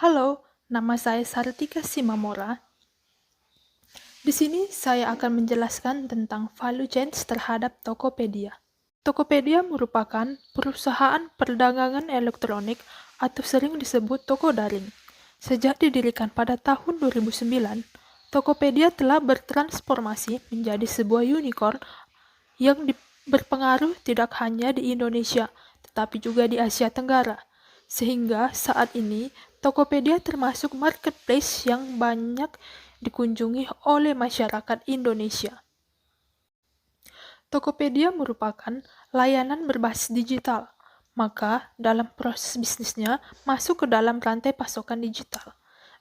Halo, nama saya Sartika Simamora. Di sini saya akan menjelaskan tentang value chain terhadap Tokopedia. Tokopedia merupakan perusahaan perdagangan elektronik atau sering disebut toko daring. Sejak didirikan pada tahun 2009, Tokopedia telah bertransformasi menjadi sebuah unicorn yang berpengaruh tidak hanya di Indonesia, tetapi juga di Asia Tenggara. Sehingga saat ini, Tokopedia termasuk marketplace yang banyak dikunjungi oleh masyarakat Indonesia. Tokopedia merupakan layanan berbasis digital, maka dalam proses bisnisnya masuk ke dalam rantai pasokan digital.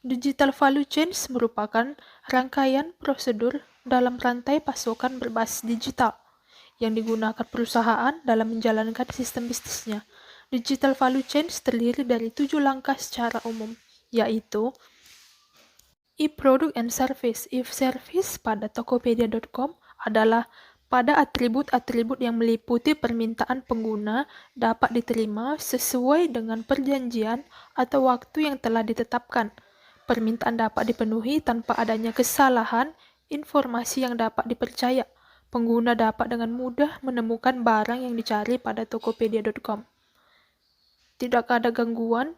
Digital value chain merupakan rangkaian prosedur dalam rantai pasokan berbasis digital yang digunakan perusahaan dalam menjalankan sistem bisnisnya. Digital value chain terdiri dari 7 langkah secara umum, yaitu e-product and service. E-service pada tokopedia.com adalah pada atribut-atribut yang meliputi permintaan pengguna dapat diterima sesuai dengan perjanjian atau waktu yang telah ditetapkan. Permintaan dapat dipenuhi tanpa adanya kesalahan, informasi yang dapat dipercaya. Pengguna dapat dengan mudah menemukan barang yang dicari pada tokopedia.com. Tidak ada gangguan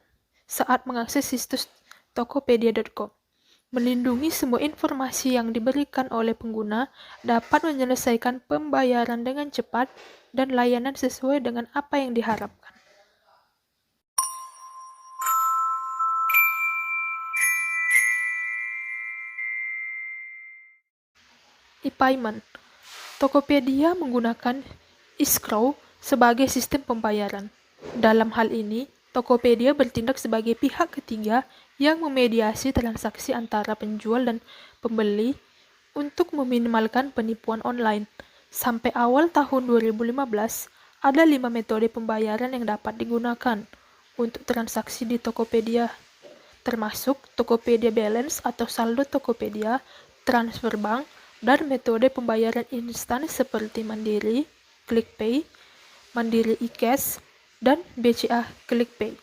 saat mengakses situs tokopedia.com. Melindungi semua informasi yang diberikan oleh pengguna, dapat menyelesaikan pembayaran dengan cepat dan layanan sesuai dengan apa yang diharapkan. E-payment. Tokopedia menggunakan escrow sebagai sistem pembayaran. Dalam hal ini, Tokopedia bertindak sebagai pihak ketiga yang memediasi transaksi antara penjual dan pembeli untuk meminimalkan penipuan online. Sampai awal tahun 2015, ada 5 metode pembayaran yang dapat digunakan untuk transaksi di Tokopedia, termasuk Tokopedia Balance atau saldo Tokopedia, transfer bank, dan metode pembayaran instan seperti Mandiri, ClickPay, Mandiri eCash, dan BCA ClickPay.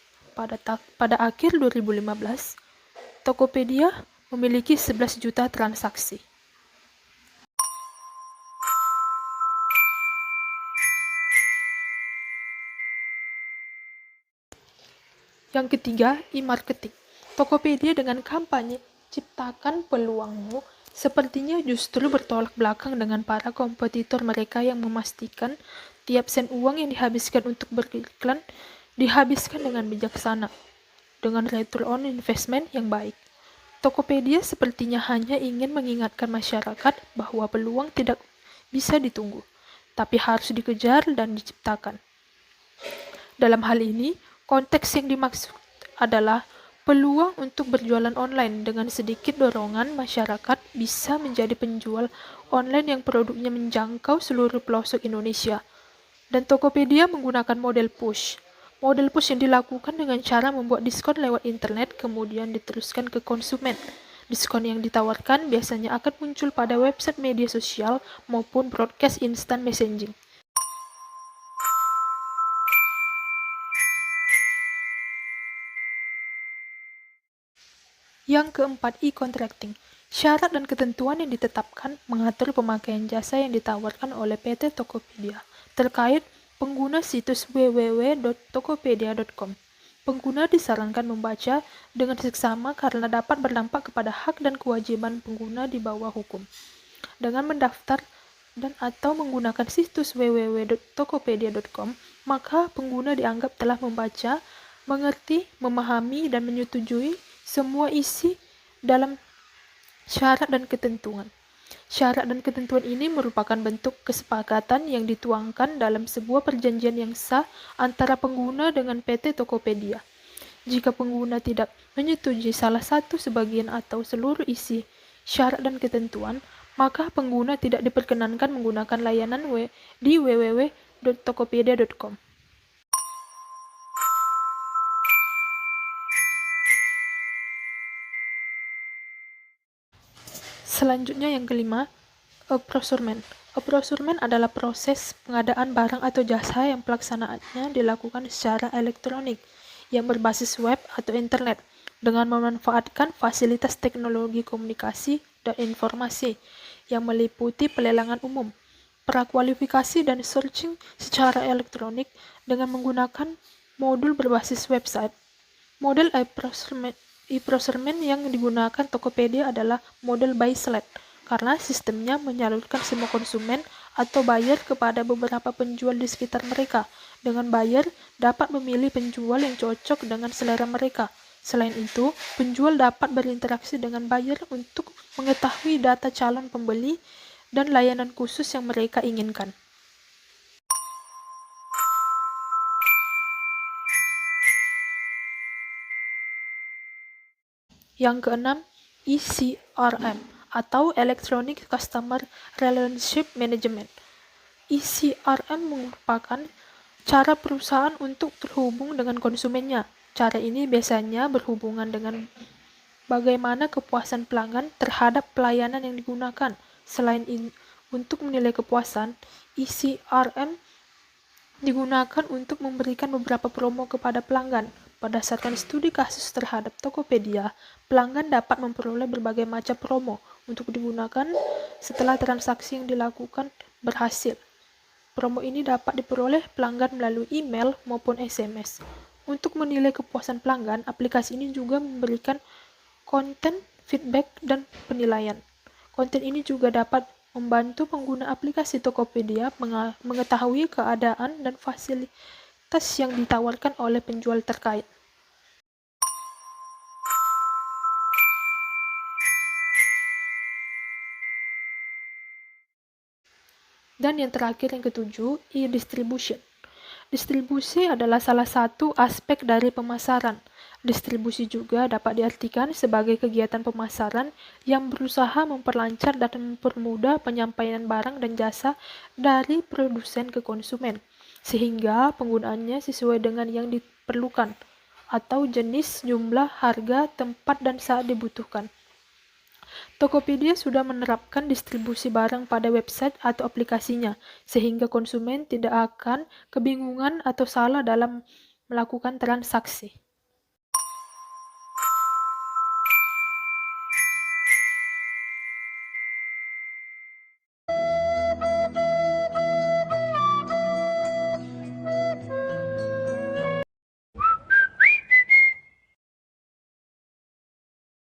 Pada akhir 2015, Tokopedia memiliki 11 juta transaksi. Yang ketiga, e-marketing. Tokopedia dengan kampanye "Ciptakan Peluangmu" sepertinya justru bertolak belakang dengan para kompetitor mereka yang memastikan tiap sen uang yang dihabiskan untuk beriklan dihabiskan dengan bijaksana, dengan return on investment yang baik. Tokopedia sepertinya hanya ingin mengingatkan masyarakat bahwa peluang tidak bisa ditunggu, tapi harus dikejar dan diciptakan. Dalam hal ini, konteks yang dimaksud adalah peluang untuk berjualan online. Dengan sedikit dorongan, masyarakat bisa menjadi penjual online yang produknya menjangkau seluruh pelosok Indonesia. Dan Tokopedia menggunakan model push. Model push yang dilakukan dengan cara membuat diskon lewat internet kemudian diteruskan ke konsumen. Diskon yang ditawarkan biasanya akan muncul pada website media sosial maupun broadcast instant messaging. Yang keempat, e-contracting. Syarat dan ketentuan yang ditetapkan mengatur pemakaian jasa yang ditawarkan oleh PT Tokopedia terkait pengguna situs www.tokopedia.com. Pengguna disarankan membaca dengan seksama karena dapat berdampak kepada hak dan kewajiban pengguna di bawah hukum. Dengan mendaftar dan atau menggunakan situs www.tokopedia.com, maka pengguna dianggap telah membaca, mengerti, memahami, dan menyetujui semua isi dalam syarat dan ketentuan. Syarat dan ketentuan ini merupakan bentuk kesepakatan yang dituangkan dalam sebuah perjanjian yang sah antara pengguna dengan PT Tokopedia. Jika pengguna tidak menyetujui salah satu, sebagian, atau seluruh isi syarat dan ketentuan, maka pengguna tidak diperkenankan menggunakan layanan di www.tokopedia.com. Selanjutnya yang kelima, procurement. Procurement adalah proses pengadaan barang atau jasa yang pelaksanaannya dilakukan secara elektronik yang berbasis web atau internet. dengan memanfaatkan fasilitas teknologi komunikasi dan informasi yang meliputi pelelangan umum, prakualifikasi dan searching secara elektronik dengan menggunakan modul berbasis website. Model e-procurement yang digunakan Tokopedia adalah model buy-select, karena sistemnya menyalurkan semua konsumen atau buyer kepada beberapa penjual di sekitar mereka. Dengan buyer dapat memilih penjual yang cocok dengan selera mereka. Selain itu, penjual dapat berinteraksi dengan buyer untuk mengetahui data calon pembeli dan layanan khusus yang mereka inginkan. Yang keenam, ECRM atau Electronic Customer Relationship Management. ECRM merupakan cara perusahaan untuk terhubung dengan konsumennya. Cara ini biasanya berhubungan dengan bagaimana kepuasan pelanggan terhadap pelayanan yang digunakan. Untuk menilai kepuasan, ECRM digunakan untuk memberikan beberapa promo kepada pelanggan. Berdasarkan studi kasus terhadap Tokopedia, pelanggan dapat memperoleh berbagai macam promo untuk digunakan setelah transaksi yang dilakukan berhasil. Promo ini dapat diperoleh pelanggan melalui email maupun SMS. Untuk menilai kepuasan pelanggan, aplikasi ini juga memberikan konten, feedback, dan penilaian. Konten ini juga dapat membantu pengguna aplikasi Tokopedia mengetahui keadaan dan fasilitas yang ditawarkan oleh penjual terkait. Dan yang terakhir, yang ketujuh, e-distribution. Distribusi adalah salah satu aspek dari pemasaran. Distribusi juga dapat diartikan sebagai kegiatan pemasaran yang berusaha memperlancar dan mempermudah penyampaian barang dan jasa dari produsen ke konsumen, sehingga penggunaannya sesuai dengan yang diperlukan, atau jenis, jumlah, harga, tempat, dan saat dibutuhkan. Tokopedia sudah menerapkan distribusi barang pada website atau aplikasinya, sehingga konsumen tidak akan kebingungan atau salah dalam melakukan transaksi.